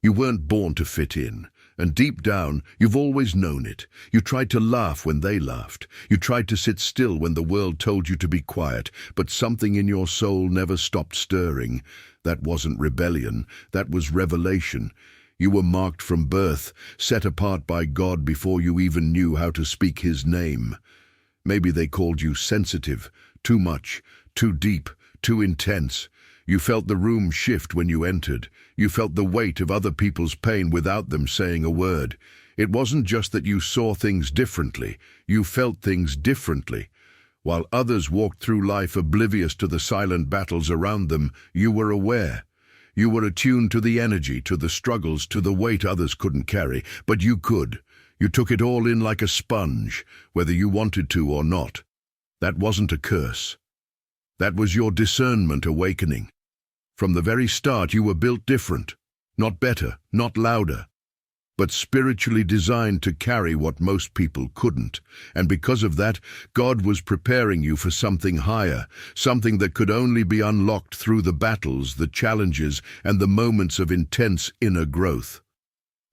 You weren't born to fit in, and deep down, you've always known it. You tried to laugh when they laughed. You tried to sit still when the world told you to be quiet, but something in your soul never stopped stirring. That wasn't rebellion, that was revelation. You were marked from birth, set apart by God before you even knew how to speak His name. Maybe they called you sensitive, too much, too deep, too intense. You felt the room shift when you entered. You felt the weight of other people's pain without them saying a word. It wasn't just that you saw things differently, you felt things differently. While others walked through life oblivious to the silent battles around them, you were aware. You were attuned to the energy, to the struggles, to the weight others couldn't carry, but you could. You took it all in like a sponge, whether you wanted to or not. That wasn't a curse. That was your discernment awakening. From the very start, you were built different. Not better, not louder, but spiritually designed to carry what most people couldn't. And because of that, God was preparing you for something higher, something that could only be unlocked through the battles, the challenges, and the moments of intense inner growth.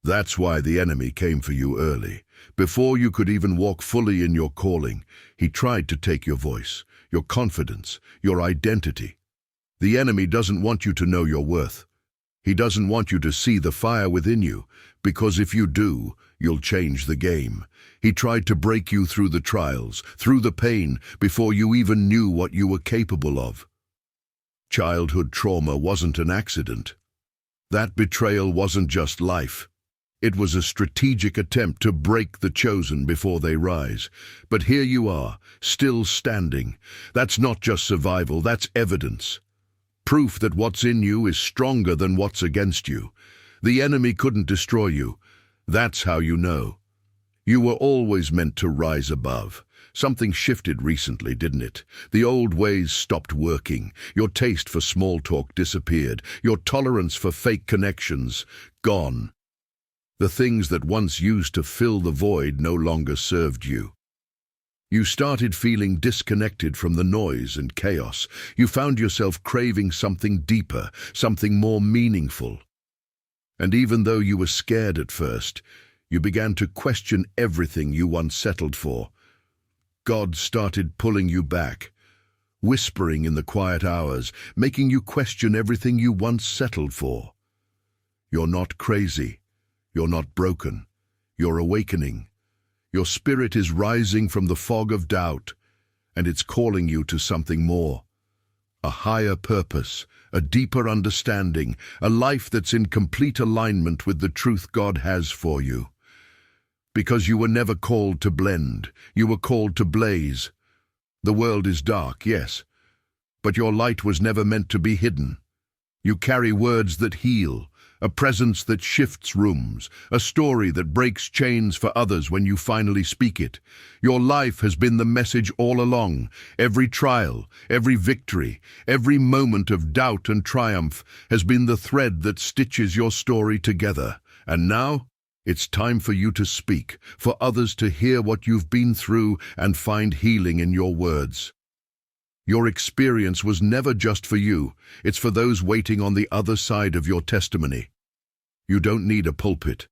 That's why the enemy came for you early. Before you could even walk fully in your calling, he tried to take your voice, your confidence, your identity. The enemy doesn't want you to know your worth. He doesn't want you to see the fire within you, because if you do, you'll change the game. He tried to break you through the trials, through the pain, before you even knew what you were capable of. Childhood trauma wasn't an accident. That betrayal wasn't just life. It was a strategic attempt to break the chosen before they rise. But here you are, still standing. That's not just survival, that's evidence. Proof that what's in you is stronger than what's against you. The enemy couldn't destroy you. That's how you know. You were always meant to rise above. Something shifted recently, didn't it? The old ways stopped working. Your taste for small talk disappeared. Your tolerance for fake connections, gone. The things that once used to fill the void no longer served you. You started feeling disconnected from the noise and chaos. You found yourself craving something deeper, something more meaningful. And even though you were scared at first, you began to question everything you once settled for. God started pulling you back, whispering in the quiet hours, making you question everything you once settled for. You're not crazy. You're not broken. You're awakening. Your spirit is rising from the fog of doubt, and it's calling you to something more. A higher purpose, a deeper understanding, a life that's in complete alignment with the truth God has for you. Because you were never called to blend, you were called to blaze. The world is dark, yes, but your light was never meant to be hidden. You carry words that heal, a presence that shifts rooms, a story that breaks chains for others when you finally speak it. Your life has been the message all along. Every trial, every victory, every moment of doubt and triumph has been the thread that stitches your story together. And now, it's time for you to speak, for others to hear what you've been through and find healing in your words. Your experience was never just for you. It's for those waiting on the other side of your testimony. You don't need a pulpit.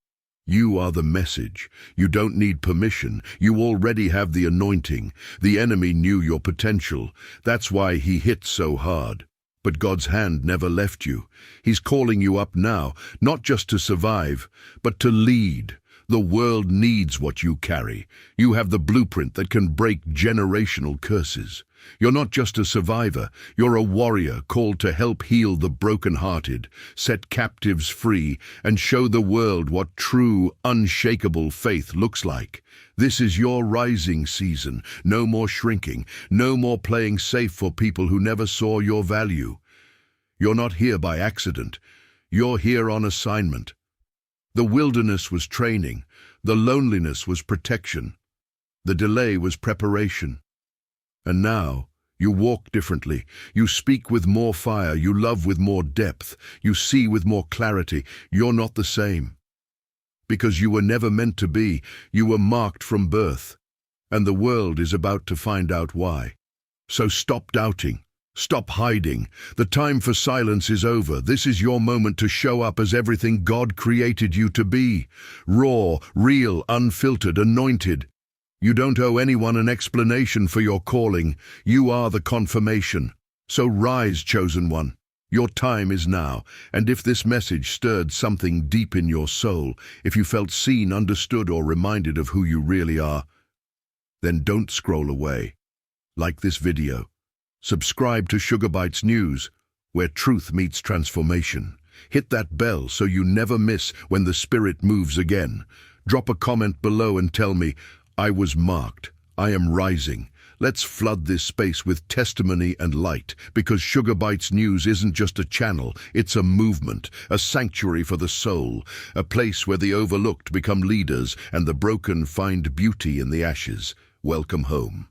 You are the message. You don't need permission. You already have the anointing. The enemy knew your potential. That's why he hit so hard. But God's hand never left you. He's calling you up now, not just to survive, but to lead. The world needs what you carry. You have the blueprint that can break generational curses. You're not just a survivor, you're a warrior called to help heal the brokenhearted, set captives free, and show the world what true, unshakable faith looks like. This is your rising season. No more shrinking, no more playing safe for people who never saw your value. You're not here by accident. You're here on assignment. The wilderness was training. The loneliness was protection. The delay was preparation. And now, you walk differently. You speak with more fire. You love with more depth. You see with more clarity. You're not the same. Because you were never meant to be. You were marked from birth. And the world is about to find out why. So stop doubting. Stop hiding. The time for silence is over. This is your moment to show up as everything God created you to be. Raw, real, unfiltered, anointed. You don't owe anyone an explanation for your calling. You are the confirmation. So rise, chosen one. Your time is now, and if this message stirred something deep in your soul, if you felt seen, understood, or reminded of who you really are, then don't scroll away. Like this video. Subscribe to Sugar Bytes News, where truth meets transformation. Hit that bell so you never miss when the Spirit moves again. Drop a comment below and tell me, I was marked. I am rising. Let's flood this space with testimony and light, because Sugar Bytes News isn't just a channel, it's a movement, a sanctuary for the soul, a place where the overlooked become leaders and the broken find beauty in the ashes. Welcome home.